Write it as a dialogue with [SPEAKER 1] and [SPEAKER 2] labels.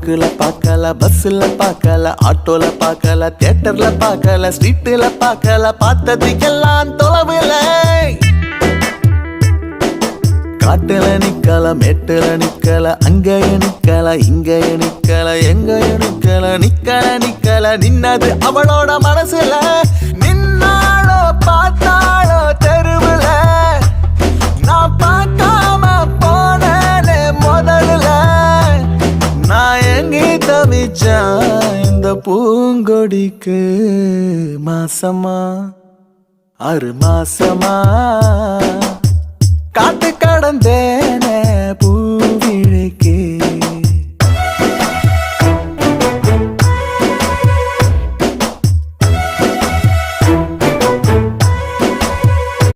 [SPEAKER 1] பார்க்குல பார்க்கல, பஸ்ஸில் பார்க்கல, ஆட்டோல பார்க்கல, தியேட்டர்ல பார்க்கல, ஸ்ட்ரீட்டில் பார்க்கல, பார்த்ததுக்கெல்லாம் தொலைவில். காட்டுல நிக்கல, மேட்டுல நிக்கல, அங்கேய நிக்கல, இங்கேய நிக்கல, எங்கேய நிக்கல, நிக்கல நிக்கல, நின்னது அவளோட மனசுல. நின்னாளோ பார்த்தாளோ தெருவுல, நான் பார்க்காம போனேனே முதல்ல. நான் எங்கே தவிச்சேன் இந்த பூங்கொடிக்கு, மாசமா 6 மாசமா காத்து கடந்தேனே